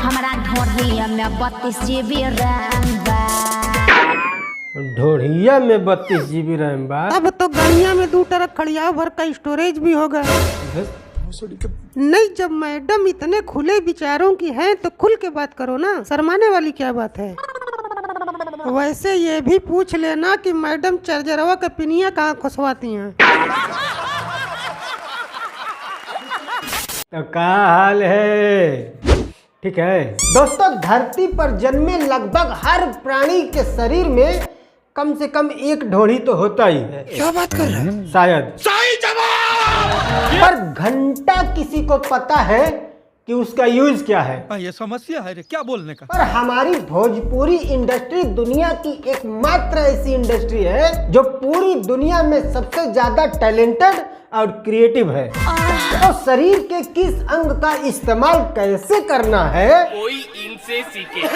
हमारा ढोढ़िया में 32 GB रैम बा। ढोढ़िया में 32 GB रैम बा। अब तो गाड़िया में 2 ट्रक खड़िया भर का स्टोरेज भी होगा। नहीं, जब मैडम इतने खुले विचारों की हैं तो खुल के बात करो ना, शर्माने वाली क्या बात है। वैसे ये भी पूछ लेना कि मैडम चार्जरवा का पिनिया कहाँ खुशवाती हैं। तो क्या हाल है? ठीक है दोस्तों, धरती पर जन्मे लगभग हर प्राणी के शरीर में कम से कम एक ढोढ़ी तो होता ही है। क्या बात कर रहे हैं? शायद। सही जवाब। पर घंटा किसी को पता है कि उसका यूज क्या है? ये समस्या है रे, क्या बोलने का। पर हमारी भोजपुरी इंडस्ट्री दुनिया की एकमात्र ऐसी इंडस्ट्री है जो पूरी दुनिया में सबसे ज्यादा टैलेंटेड और क्रिएटिव है। तो शरीर के किस अंग का इस्तेमाल कैसे करना है, कोई इनसे सीखे।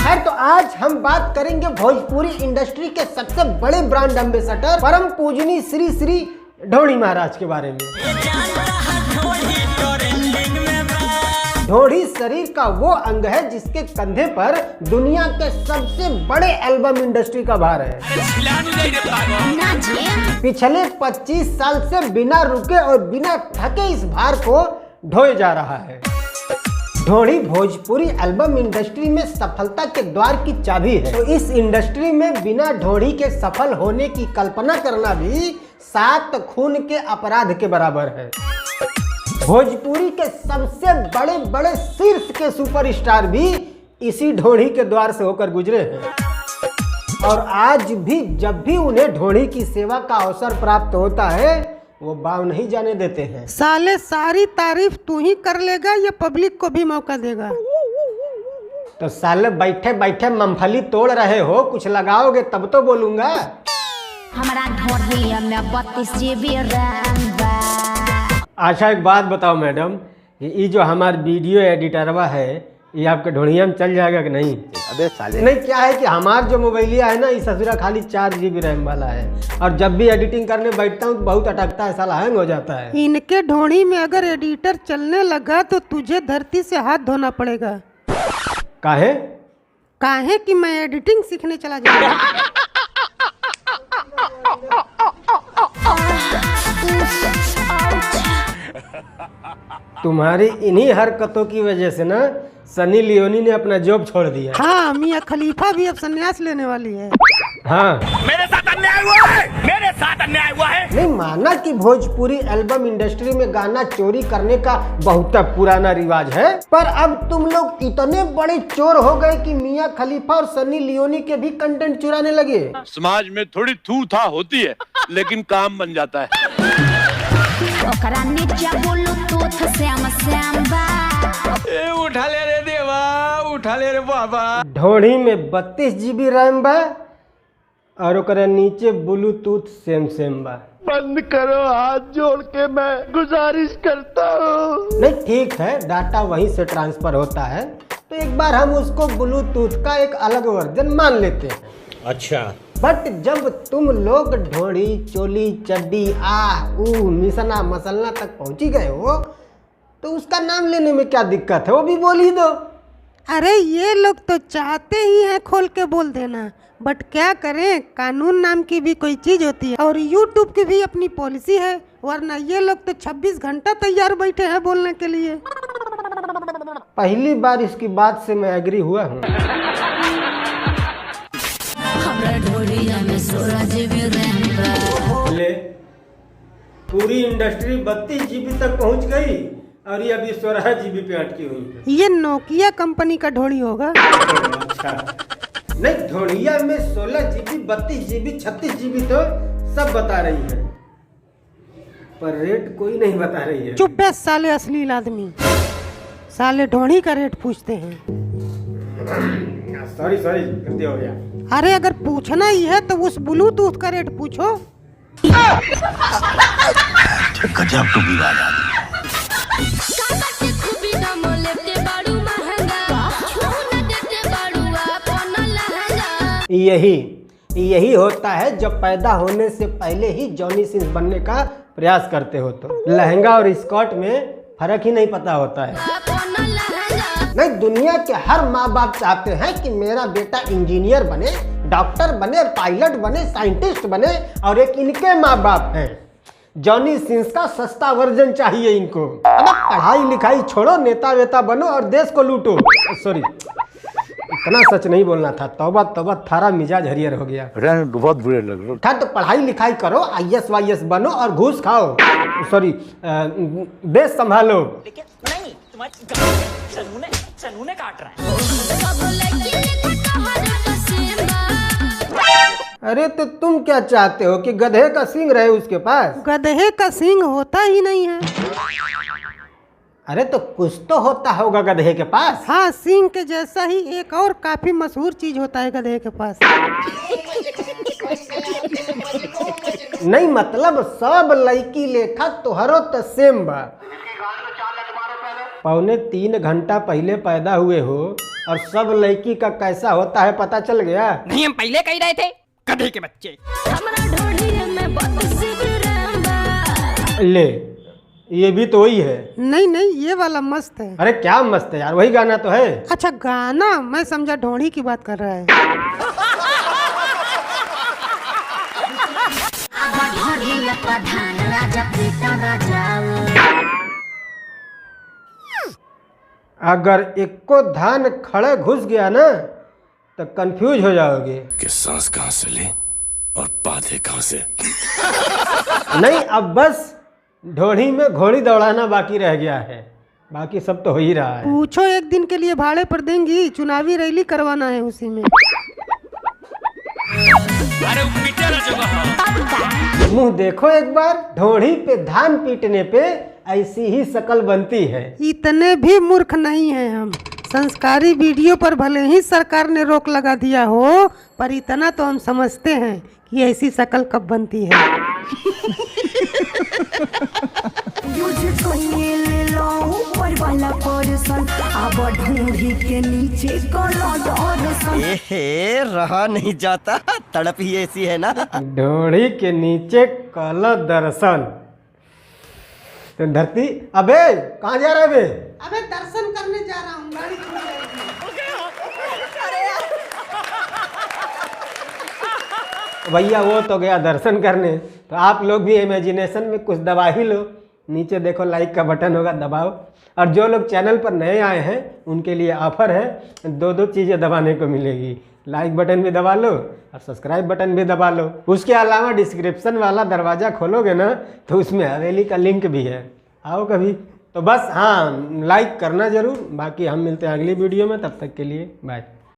है तो आज हम बात करेंगे भोजपुरी इंडस्ट्री के सबसे बड़े ब्रांड एम्बेसडर परम पूजनी श्री श्री ढोढ़ी महाराज के बारे में। ढोढ़ी शरीर का वो अंग है जिसके कंधे पर दुनिया के सबसे बड़े एल्बम इंडस्ट्री का भार है। पिछले 25 साल से बिना रुके और बिना थके इस भार को ढोए जा रहा है। ढोढ़ी भोजपुरी एल्बम इंडस्ट्री में सफलता के द्वार की चाबी है। तो इस इंडस्ट्री में बिना ढोढ़ी के सफल होने की कल्पना करना भी 7 खून के अपराध के बराबर है। भोजपुरी के सबसे बड़े बड़े शीर्ष के सुपरस्टार भी इसी ढोढ़ी के द्वार से होकर गुजरे हैं और आज भी जब भी उन्हें ढोढ़ी की सेवा का अवसर प्राप्त होता है वो बाव नहीं जाने देते हैं। साले सारी तारीफ तू ही कर लेगा या पब्लिक को भी मौका देगा? तो साले बैठे बैठे मूंगफली तोड़ रहे हो, कुछ लगाओगे तब तो बोलूंगा। हमारा ढोढ़िया में 32 GB रैम बा। अच्छा एक बात बताओ मैडम, ये जो हमारा वीडियो एडिटरवा है ये आपके ढोढ़िया में चल जाएगा कि नहीं? अबे साले नहीं, क्या है कि हमारा जो मोबाइलिया है ना, इस ससुरा खाली 4 GB रैम वाला है और जब भी एडिटिंग करने बैठता हूँ तो बहुत अटकता है, साला हैंग हो जाता है। इनके ढोढ़ी में अगर एडिटर चलने लगा तो तुझे धरती से हाथ धोना पड़ेगा। काहे? काहे कि मैं एडिटिंग सीखने चला जाऊंगा। तुम्हारी इन्हीं हरकतों की वजह से ना सनी लियोनी ने अपना जॉब छोड़ दिया। हाँ, मियां खलीफा भी अब संन्यास लेने वाली है। हाँ, मेरे साथ अन्याय हुआ है, मेरे साथ अन्याय हुआ है। नहीं माना कि भोजपुरी एल्बम इंडस्ट्री में गाना चोरी करने का बहुत पुराना रिवाज है, पर अब तुम लोग इतने बड़े चोर हो गए कि मियां खलीफा और सनी लियोनी के भी कंटेंट चुराने लगे। समाज में थोड़ी थू था होती है लेकिन काम बन जाता है। ओकरा नीचे ब्लूटूथ श्याम श्याम बा। उठा ले रे देवा, उठा ले रे बाबा। ढोढ़ी में 32 GB रैम बा और ओकरा नीचे ब्लूटूथ सेम बा। बंद करो, हाथ जोड़ के मैं गुजारिश करता हूँ। नहीं ठीक है, डाटा वहीं से ट्रांसफर होता है तो एक बार हम उसको ब्लूटूथ का एक अलग वर्जन मान लेते हैं। अच्छा, बट जब तुम लोग ढोढ़ी चोली चड्डी मिसना मसलना तक पहुंची गए हो तो उसका नाम लेने में क्या दिक्कत है, वो भी बोल ही दो। अरे ये लोग तो चाहते ही हैं खोल के बोल देना, बट क्या करें, कानून नाम की भी कोई चीज होती है और यूट्यूब की भी अपनी पॉलिसी है, वरना ये लोग तो 26 घंटा तैयार बैठे हैं बोलने के लिए। पहली बार इसकी बात से मैं एग्री हुआ हूँ। पूरी इंडस्ट्री 32 GB तक पहुंच गई और ये अभी 16 GB पे अटकी हुई है। ये नोकिया कंपनी का ढोढ़ी होगा। अच्छा, नहीं ढोढ़िया में 16 GB 32 GB 36 GB तो सब बता रही है पर रेट कोई नहीं बता रही है। चुप बे साले अश्लील आदमी, साले ढोढ़ी का रेट पूछते हैं। सॉरी गलती हो गया। अरे अगर पूछना ही है तो उस ब्लूटूथ का रेट पूछो। गजब तो बिगाड़ यही होता है जब पैदा होने से पहले ही जॉनी सिंह बनने का प्रयास करते हो तो। लहंगा और स्कर्ट में फर्क ही नहीं पता होता है। नहीं, दुनिया के हर माँ बाप चाहते हैं कि मेरा बेटा इंजीनियर बने, डॉक्टर बने, पायलट बने, साइंटिस्ट बने, और एक इनके माँ बाप हैं जॉनी सिंस का सस्ता वर्जन चाहिए इनको। अब पढ़ाई लिखाई छोड़ो, नेता वेता बनो और देश को लूटो। सॉरी, इतना सच नहीं बोलना था। तौबा तौबा, थारा मिजाज हरियर हो गया। बहुत बुरे लग रहे। था तो पढ़ाई लिखाई करो, IAS वाईएस बनो और घूस खाओ, सॉरी देश संभालो। नहीं, तुम्हारे चनूने काट रहा है। अरे तो तुम क्या चाहते हो कि गधे का सींग रहे उसके पास? गधे का सींग होता ही नहीं है। अरे तो कुछ तो होता होगा गधे के पास। हाँ, सींग के जैसा ही एक और काफी मशहूर चीज होता है गधे के पास। नहीं मतलब सब लड़की लेखा तोहरो तो सेम बा। 2.25 घंटा पहले पैदा हुए हो और सब लड़की का कैसा होता है पता चल गया? नहीं, हम पहले कह रहे थे गधे के बच्चे। ले, ये भी तो वही है। नहीं नहीं, ये वाला मस्त है। अरे क्या मस्त है यार, वही गाना तो है। अच्छा गाना, मैं समझा ढोड़ी की बात कर रहा है। अगर एको धान खड़े घुस गया ना तो कंफ्यूज हो जाओगे कि सांस कहां से ले और बाधे कहां से। नहीं, अब बस ढोड़ी में घोड़ी दौड़ाना बाकी रह गया है, बाकी सब तो हो ही रहा है। पूछो, एक दिन के लिए भाड़े पर देंगी, चुनावी रैली करवाना है उसी में। मुंह देखो एक बार, ढोड़ी पे धान पीटने पे ऐसी ही शक्ल बनती है। इतने भी मूर्ख नहीं हैं हम। संस्कारी वीडियो पर भले ही सरकार ने रोक लगा दिया हो, पर इतना तो हम समझते हैं कि ऐसी शक्ल कब बनती है। रहा नहीं जाता, तड़प ही ऐसी है ना। ढोड़ी के नीचे काला दर्शन तो धरती। अबे कहाँ जा रहे बे? अबे दर्शन करने जा रहा हूँ, गाड़ी छूट जाएगी। भैया वो तो गया दर्शन करने, तो आप लोग भी इमेजिनेशन में कुछ दबा ही लो। नीचे देखो लाइक का बटन होगा, दबाओ। और जो लोग चैनल पर नए आए हैं उनके लिए ऑफर है, 2 चीज़ें दबाने को मिलेगी। लाइक बटन भी दबा लो और सब्सक्राइब बटन भी दबा लो। उसके अलावा डिस्क्रिप्शन वाला दरवाज़ा खोलोगे ना तो उसमें हवेली का लिंक भी है, आओ कभी। तो बस हाँ, लाइक करना ज़रूर। बाकी हम मिलते हैं अगली वीडियो में, तब तक के लिए बाय।